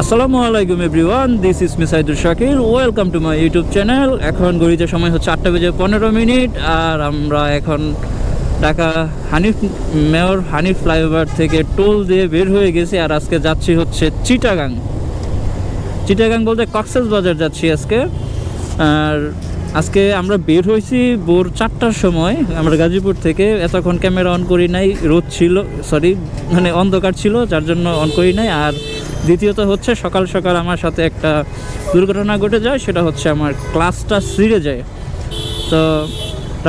আসসালামু আলাইকুম everyone, this is Misaidur Shakir. Welcome to my YouTube channel. এখন ঘড়িতে সময় হচ্ছে 8:15 আর আমরা এখন ঢাকা মেয়র হানিফ ফ্লাইওভার থেকে টোল দিয়ে বের হয়ে গেছি। আর আজকে যাচ্ছি হচ্ছে চিটাগাং বলতে কক্সবাজার যাচ্ছি আজকে। আর আজকে আমরা বের হয়েছি ভোর 4টার সময় আমরা গাজীপুর থেকে। এতক্ষণ ক্যামেরা অন করি নাই, রোদ ছিল, মানে অন্ধকার ছিল, যার জন্য অন করি নাই। আর দ্বিতীয়ত হচ্ছে সকাল সকাল আমার সাথে একটা দুর্ঘটনা ঘটে যায়, সেটা হচ্ছে আমার ক্লাচটা ছিঁড়ে যায়। তো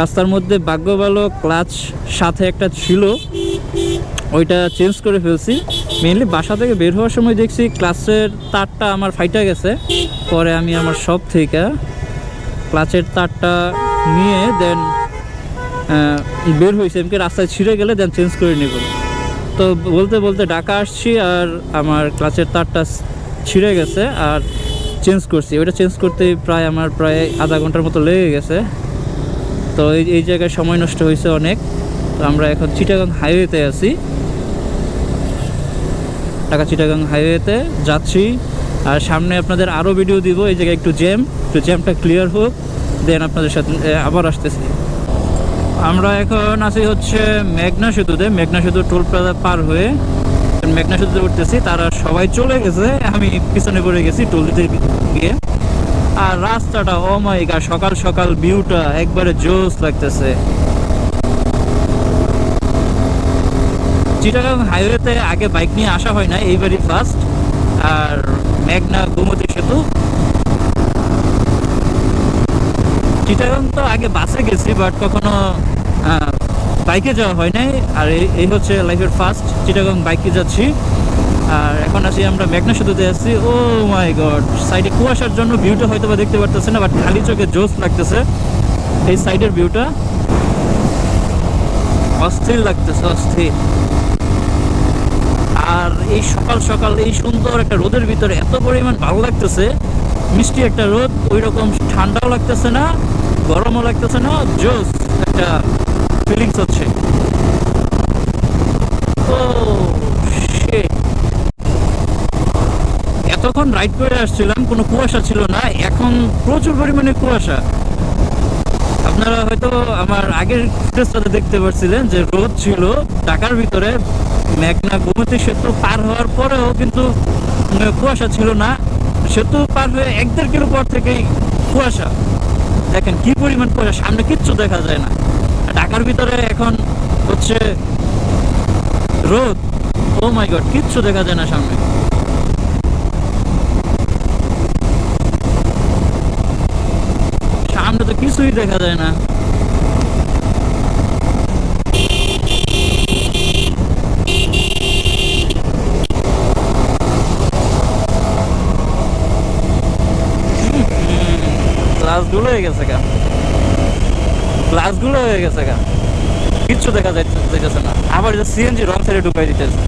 রাস্তার মধ্যে ভাগ্য ভালো ক্লাচ সাথে একটা ছিল, ওইটা চেঞ্জ করে ফেলছি। মেনলি বাসা থেকে বের হওয়ার সময় দেখছি ক্লাচের তারটা আমার ফাইটা গেছে। পরে আমি আমার শপ থেকে ক্লাচের তারটা নিয়ে দেন বের হয়েছি, এমনি রাস্তায় ছিঁড়ে গেলে দেন চেঞ্জ করে নেব। তো বলতে বলতে ঢাকা আসছি আর আমার ক্লাচের তারটা ছিঁড়ে গেছে আর চেঞ্জ করছি। ওইটা চেঞ্জ করতে আমার প্রায় আধা ঘন্টার মতো লেগে গেছে। তো এই জায়গায় সময় নষ্ট হয়েছে অনেক। তো আমরা এখন চিটাগাং হাইওয়েতে আছি, ঢাকা চিটাগাং হাইওয়েতে যাচ্ছি। আর সামনে আপনাদের আরও ভিডিও দিব। এই জায়গায় একটু জ্যামটা ক্লিয়ার হোক, দেন আপনাদের সাথে আবার আসতেছি। আমরা এখন আছি হচ্ছে মেঘনা সেতু টোল প্লাজা পার হয়ে মেঘনা সেতুতে উঠতেছি। তারা সবাই চলে গেছে, আমি পিছনে পড়ে গেছি টোল দিতে গিয়ে। আর রাস্তাটা ও মাই গড, সকাল সকাল ভিউটা একবারে জোস লাগতেছে। চিটাগাং হাইওয়েতে আগে বাইক নিয়ে আসা হয় না, এইবারই ফার্স্ট। আর মেঘনা গোমতী সেতু, চিটাগাং তো আগে বাসে গেছি, বাট কখনো বাইকে যাওয়া হয় নাই। আর এই হচ্ছে লাইফের ফার্স্ট চিটাগাং বাইকে যাচ্ছি। আর এখন আছি আমরা মেঘনা সেতুতে আসছি। ও মাই গড, সাইডে কুয়াশার জন্য ভিউটা হয়তো বা দেখতে পারতেছে না, বাট খালি চোখে জোস লাগতেছে। এই সাইডের ভিউটা অস্থির লাগতেছে, অস্থির। আর এই সকাল সকাল এই সুন্দর একটা রোদের ভিতরে এত পরিমাণ ভালো লাগতেছে। মিষ্টি একটা রোদ, ওই রকম ঠান্ডাও লাগতেছে না, গরমও লাগতেছে না, জোস একটা ফিলিংস হচ্ছে। ও শিট, এতক্ষণ রাইড করে আসছিলাম, কোনো কুয়াশা ছিল না, এখন প্রচুর পরিমাণে কুয়াশা। আপনারা হয়তো আমার আগের ফুটেজটাতে দেখতে পাচ্ছিলেন যে রোদ ছিল ঢাকার ভিতরে। মেঘনা গোমতী সেতু পার হওয়ার পরেও কিন্তু কুয়াশা ছিল না। সেতু পার হয়ে 1-1.5 কিলো পর থেকেই কুয়াশা। দেখেন কি পরিমাণ কুয়াশা, সামনে কিচ্ছু দেখা যায় না। ঢাকার ভিতরে এখন হচ্ছে রোদ, ও মাই গড, কিচ্ছু দেখা যায় না সামনে। সামনে তো কিছুই দেখা যায় না। গ্লাসগুলো হয়ে গেছে গা, কিচ্ছু দেখা যাইতেছে না। আবার সিএনজি রং সাইডে ঢুকাই দিতেছে।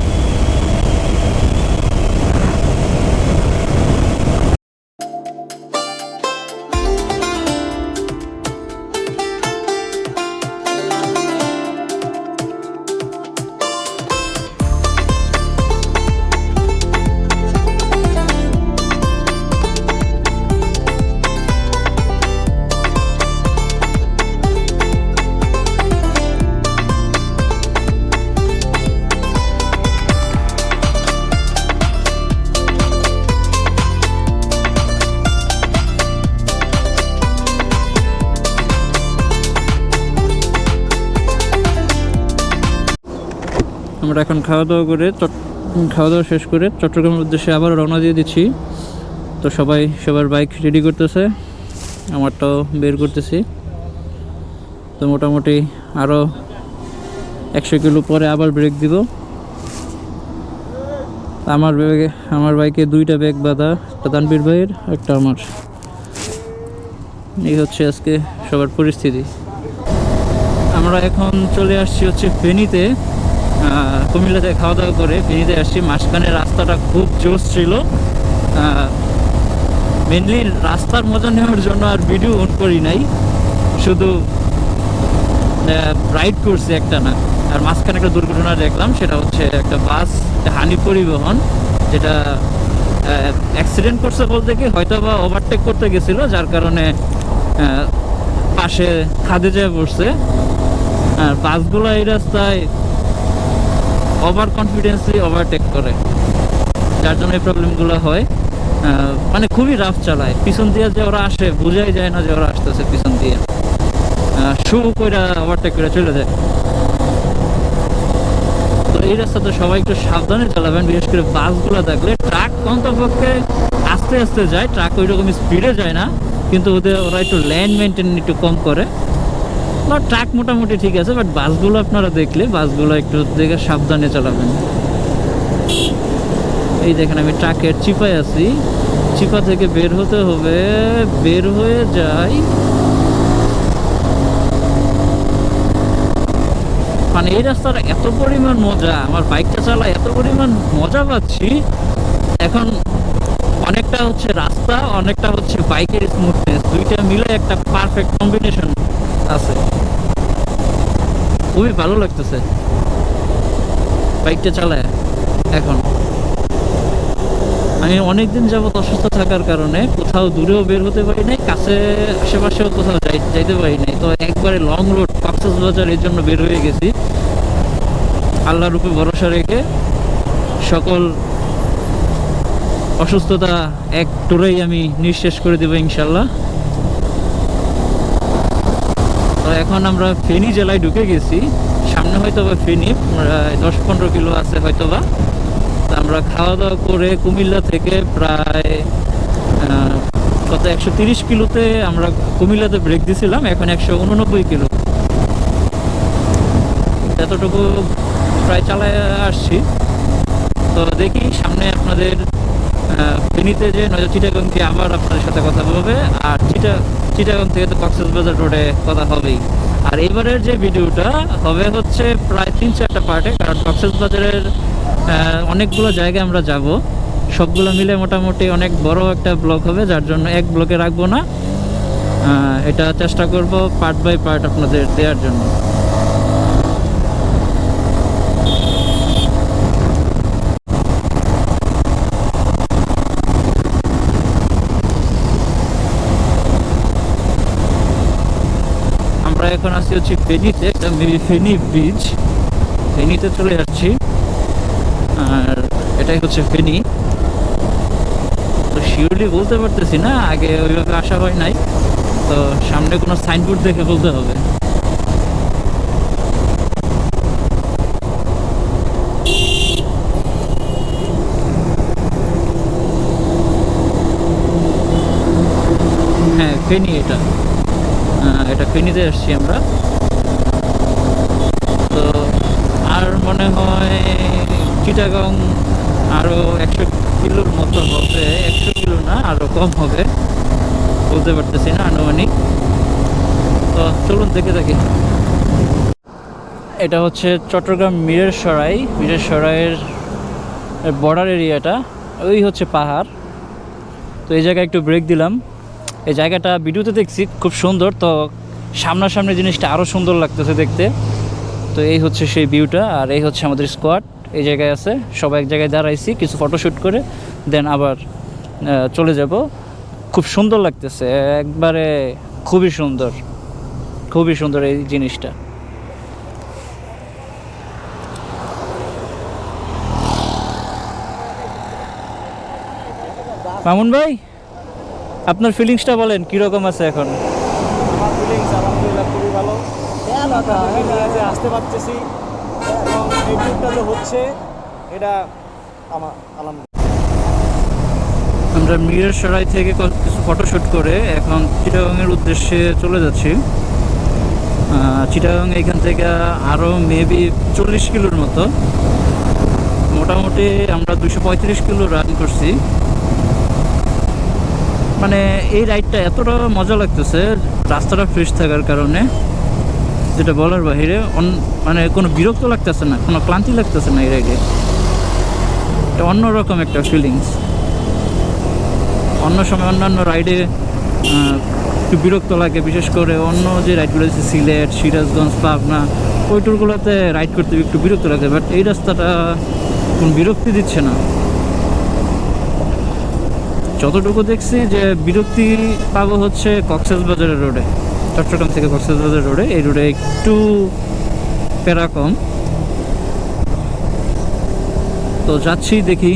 আমরা এখন খাওয়া দাওয়া শেষ করে চট্টগ্রামের উদ্দেশ্যে আবার রওনা দিয়ে দিচ্ছি। তো সবার বাইক রেডি করতেছে, আমারটাও বের করতেছি। তো মোটামুটি আরও 100 কিলো পরে আবার ব্রেক দিব। আমার বাইকে 2টা ব্যাগ বাঁধা, একটা তানবীর ভাইয়ের, একটা আমার। এই হচ্ছে আজকে সবার পরিস্থিতি। আমরা এখন চলে আসছি হচ্ছে ফেনীতে। কুমিল্লাতে খাওয়া দাওয়া করে ফেনীতে আসছি। মাঝখানে রাস্তাটা খুব জোশ ছিল, মেনলি রাস্তার মজা নেওয়ার জন্য আর ভিডিও অন করি নাই, শুধু রাইড করছি একটা না। আর মাঝখানে একটা দুর্ঘটনা দেখলাম, সেটা হচ্ছে একটা বাস, হানি পরিবহন, যেটা অ্যাক্সিডেন্ট করছে বলতে কি হয়তো বা ওভারটেক করতে গেছিল, যার কারণে পাশে খাদে যেয়ে পড়ছে। আর বাসগুলো এই রাস্তায় ওভার কনফিডেন্সলি ওভারটেক করে, যার জন্য এই প্রবলেমগুলো হয়। মানে খুবই রাফ চালায়, পিছন দিয়ে যে ওরা আসে বোঝাই যায় না যে ওরা আসতেছে পিছন দিয়ে, শু করে ওভারটেক করে চলে যায়। তো এই রাস্তাতে সবাই একটু সাবধানে চালাবেন, বিশেষ করে বাসগুলো থাকলে। ট্রাক অন্তপক্ষে আস্তে আস্তে যায়, ট্রাক ওই রকম স্পিডে যায় না, কিন্তু ওরা একটু ল্যান্ড মেনটেন একটু কম করে। বা ট্রাক মোটামুটি ঠিক আছে, বাট বাসগুলো আপনারা দেখলে বাসগুলো একটু দেখে সাবধানে চালাবেন। এই দেখেন আমি ট্রাকের চিপায় আছি, চিপা থেকে বের হতে হবে, বের হয়ে যাই। মানে এই রাস্তার এত পরিমাণ মজা, আমার বাইকটা চালায় এত পরিমাণ মজা পাচ্ছি এখন। অনেকটা হচ্ছে রাস্তা, অনেকটা হচ্ছে বাইকের স্মুথনেস, দুইটা মিলে একটা পারফেক্ট কম্বিনেশন আছে। খুবই ভালো লাগতেছে বাইকটা চালায় এখন। আমি অনেকদিন যাবত অসুস্থ থাকার কারণে কোথাও দূরেও বের হতে পারি নাই, কাছে আশেপাশেও কোথাও যাইতে পারি নাই। তো একবারে লং রুট কক্সবাজার এর জন্য বের হয়ে গেছি, আল্লাহর উপরে ভরসা রেখে। সকল অসুস্থতা এক টুরেই আমি নিঃশেষ করে দেবো ইনশাল্লাহ। তো এখন আমরা ফেনী জেলায় ঢুকে গেছি, সামনে হয়তো বা ফেনী 10-15 কিলো আছে হয়তো বা। আমরা খাওয়া দাওয়া করে কুমিল্লা থেকে প্রায় কত 130 কিলোতে আমরা কুমিল্লাতে ব্রেক দিছিলাম, এখন 189 কিলো, এতটুকু প্রায় চালায় আসছি। তো দেখি সামনে আপনাদের ফেনীতে যে নজর চিটাগং থেকে আবার আপনাদের সাথে কথা বলবে, আর চিটাগং থেকে তো কক্সবাজার রোডে কথা হবেই। আর এবারের যে ভিডিওটা হবে হচ্ছে প্রায় 3-4টা পার্টে, কারণ কক্সবাজারের অনেকগুলো জায়গায় আমরা যাব, সবগুলো মিলে মোটামুটি অনেক বড় একটা ব্লগ হবে, যার জন্য এক ব্লগে রাখবো না, এটা চেষ্টা করব পার্ট বাই পার্ট আপনাদের দেওয়ার জন্য। আমরা এখন আসছি হচ্ছে ফেনীতে, একটা ফেনী ব্রিজ, ফেনীতে চলে যাচ্ছি। আর এটাই হচ্ছে ফেনী। তো শিওরলি বলতে পারতেছি না, আগে ওইভাবে আসা হয় নাই, তো সামনে কোনো সাইনবোর্ড দেখে বলতে হবে। হ্যাঁ ফেনী, এটা ফেনীতে আসছি আমরা। তো আর মনে হয় চিটাগং আরও 100 কিলোর মতো হবে, 100 কিলো না আরও কম হবে, বলতে পারতেছি না আনুমানিক। তো চলুন দেখে থাকি। এটা হচ্ছে চট্টগ্রাম মিরেরসরাইয়ের বর্ডার এরিয়াটা, ওই হচ্ছে পাহাড়। তো এই জায়গায় একটু ব্রেক দিলাম। এই জায়গাটা ভিডিওতে দেখছি খুব সুন্দর, তো সামনাসামনি জিনিসটা আরও সুন্দর লাগতেছে দেখতে। তো এই হচ্ছে সেই ভিউটা, আর এই হচ্ছে আমাদের স্কোয়াড এই জায়গায় আছে, সবাই এক জায়গায় দাঁড়াইছি কিছু ফটোশ্যুট করে, দেন আবার চলে যাব। খুব সুন্দর লাগতেছে একবারে, খুবই সুন্দর এই জিনিসটা। মামুন ভাই, আপনার ফিলিংসটা বলেন কীরকম আছে এখন? আমার ফিলিংস আলহামদুলিল্লাহ খুবই ভালো, যে আসতে পারতেছি এবং এই ট্রিপটা যে হচ্ছে এটা আমার আলহামদুলিল্লাহ। আমরা মিরসরাই থেকে কিছু ফটোশ্যুট করে এখন চিটাগংয়ের উদ্দেশ্যে চলে যাচ্ছি। চিটাগং এখান থেকে আরও মেবি 40 কিলোর মতো, মোটামুটি আমরা 235 কিলো রান করছি। মানে এই রাইডটা এতটা মজা লাগতেছে রাস্তাটা ফ্রেশ থাকার কারণে, যেটা বলার বাহিরে। মানে কোনো বিরক্ত লাগতেছে না, কোনো ক্লান্তি লাগতেছে না এই রাইডে। এটা অন্যরকম একটা ফিলিংস। অন্য সময় অন্যান্য রাইডে একটু বিরক্ত লাগে, বিশেষ করে অন্য যে রাইডগুলো আছে সিলেট, সিরাজগঞ্জ, পাবনা, ওই ট্যুরগুলোতে রাইড করতে একটু বিরক্ত লাগে, বাট এই রাস্তাটা কোনো বিরক্তি দিচ্ছে না। যতটুকু দেখছি যে বিরক্তি পাবো হচ্ছে কক্সবাজারের রোডে, চট্টগ্রাম থেকে কক্সবাজার রোডে। এই রোডে একটু প্যারা কম। তো যাচ্ছি, দেখি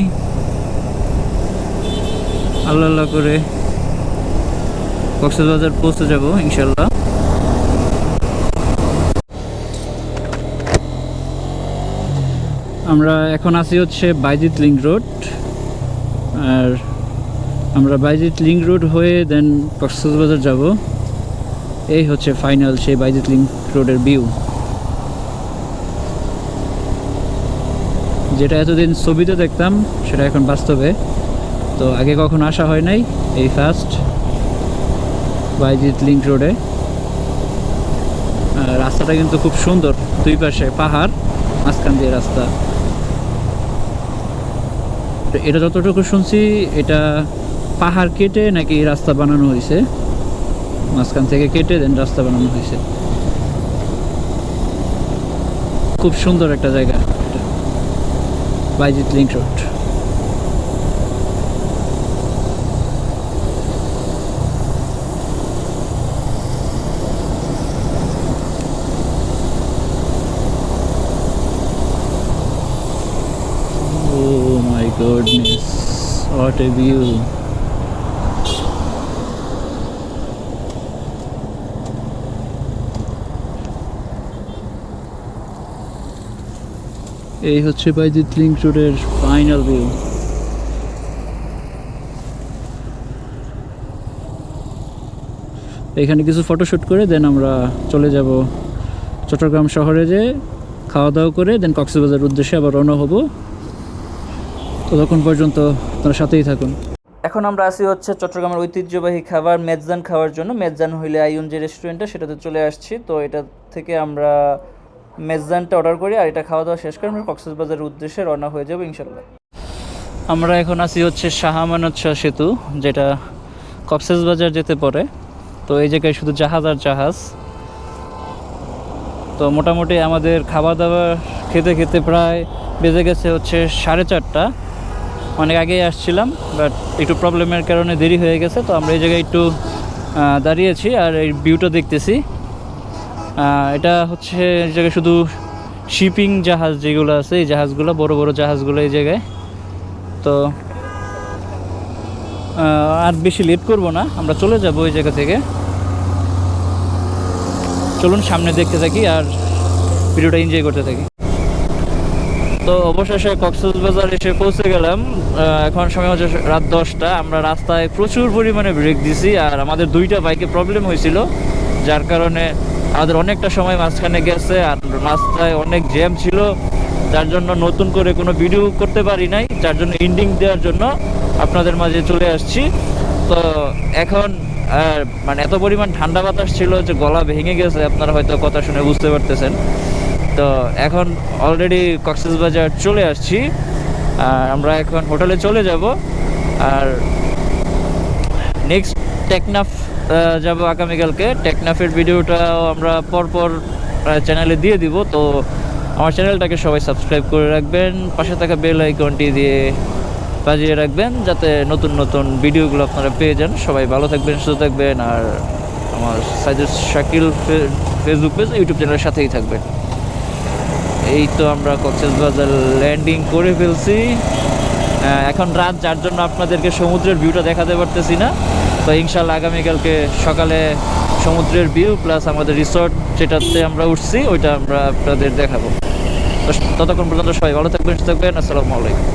আল্লাহ আল্লাহ করে কক্সবাজার পৌঁছে যাব ইনশাল্লাহ। আমরা এখন আছি হচ্ছে বাইজিৎ লিংক রোড, আর আমরা বাইজিৎ লিংক রোড হয়ে দেন কক্সবাজার যাব। এই হচ্ছে ফাইনাল সেই বাইজিৎ লিংক রোডের ভিউ, যেটা এতদিন ছবিতে দেখতাম সেটা এখন বাস্তবে। তো আগে কখনো আসা হয় নাই, এই ফার্স্ট বাইজিৎ লিংক রোডে। রাস্তাটা কিন্তু খুব সুন্দর, দুই পাশে পাহাড়, মাঝখান দিয়ে রাস্তা। এটা যতটুকু শুনছি এটা পাহাড় কেটে নাকি রাস্তা বানানো হয়েছে, মাঝখান থেকে কেটে দেন রাস্তা বানানো হয়েছে। খুব সুন্দর একটা জায়গা এটা, Bayezid link road. Oh my goodness, what a view! এই হচ্ছে বাইজিৎ লিংক রোডের ফাইনাল ভিউ। এখানে কিছু ফটোশুট করে দেন আমরা চলে যাব চট্টগ্রাম শহরে, যে খাওয়া দাওয়া করে দেন কক্সবাজার উদ্দেশ্যে আবার রওনা হব। ততক্ষণ পর্যন্ত আপনারা সাথেই থাকুন। এখন আমরা আসি হচ্ছে চট্টগ্রামের ঐতিহ্যবাহী খাবার মেজজান খাওয়ার জন্য। মেজজান হইলে আইয়ুন যে রেস্টুরেন্টটা, সেটাতে চলে আসছি। তো এটা থেকে আমরা মেজজানটা অর্ডার করি, আর এটা খাওয়া দাওয়া শেষ করে আমরা কক্সবাজারের উদ্দেশ্যে রওনা হয়ে যাবো ইনশাল্লাহ। আমরা এখন আছি হচ্ছে শাহ আমানত শাহ সেতু, যেটা কক্সবাজার যেতে পারে। তো এই জায়গায় শুধু জাহাজ আর জাহাজ। তো মোটামুটি আমাদের খাওয়া দাওয়া খেতে খেতে প্রায় বেজে গেছে হচ্ছে 4:30। অনেক আগেই আসছিলাম, বাট একটু প্রবলেমের কারণে দেরি হয়ে গেছে। তো আমরা এই জায়গায় একটু দাঁড়িয়েছি আর এই ভিউটা দেখতেছি। এটা হচ্ছে এই জায়গায় শুধু শিপিং জাহাজ যেগুলো আছে, এই জাহাজগুলো, বড় বড় জাহাজগুলো এই জায়গায়। তো আর বেশি লেট করব না, আমরা চলে যাব ওই জায়গা থেকে। চলুন সামনে দেখতে থাকি আর ভিডিওটা এনজয় করতে থাকি। তো অবশেষে কক্সবাজার এসে পৌঁছে গেলাম। এখন সময় হচ্ছে রাত 10টা। আমরা রাস্তায় প্রচুর পরিমাণে ব্রেক দিছি, আর আমাদের দুইটা বাইকে প্রবলেম হয়েছিল, যার কারণে আমাদের অনেকটা সময় মাঝখানে গেছে, আর রাস্তায় অনেক জ্যাম ছিল, যার জন্য নতুন করে কোনো ভিডিও করতে পারি নাই। যার জন্য এন্ডিং দেওয়ার জন্য আপনাদের মাঝে চলে আসছি। তো এখন মানে এত পরিমাণ ঠান্ডা বাতাস ছিল যে গলা ভেঙে গেছে, আপনারা হয়তো কথা শুনে বুঝতে পারতেছেন। তো এখন অলরেডি কক্সবাজার চলে আসছি, আর আমরা এখন হোটেলে চলে যাব। আর নেক্সট টেকনাফ যাব আগামীকালকে। টেকনাফের ভিডিওটাও আমরা পরপর চ্যানেলে দিয়ে দিব। তো আমার চ্যানেলটাকে সবাই সাবস্ক্রাইব করে রাখবেন, পাশে থাকা বেল আইকনটি দিয়ে বাজিয়ে রাখবেন, যাতে নতুন নতুন ভিডিওগুলো আপনারা পেয়ে যান। সবাই ভালো থাকবেন, সুস্থ থাকবেন, আর আমার Saidur Shakil Facebook page, YouTube চ্যানেলের সাথেই থাকবেন। এই তো আমরা কক্সবাজার ল্যান্ডিং করে ফেলছি। এখন রাত, যার জন্য আপনাদেরকে সমুদ্রের ভিউটা দেখাতে পারতেছি না। তো ইনশাল্লাহ আগামীকালকে সকালে সমুদ্রের ভিউ প্লাস আমাদের রিসর্ট যেটাতে আমরা উঠছি ওইটা আমরা আপনাদের দেখাবো। তো ততক্ষণ পর্যন্ত সবাই ভালো থাকবেন, সুস্থ থাকবেন। আসসালামু আলাইকুম।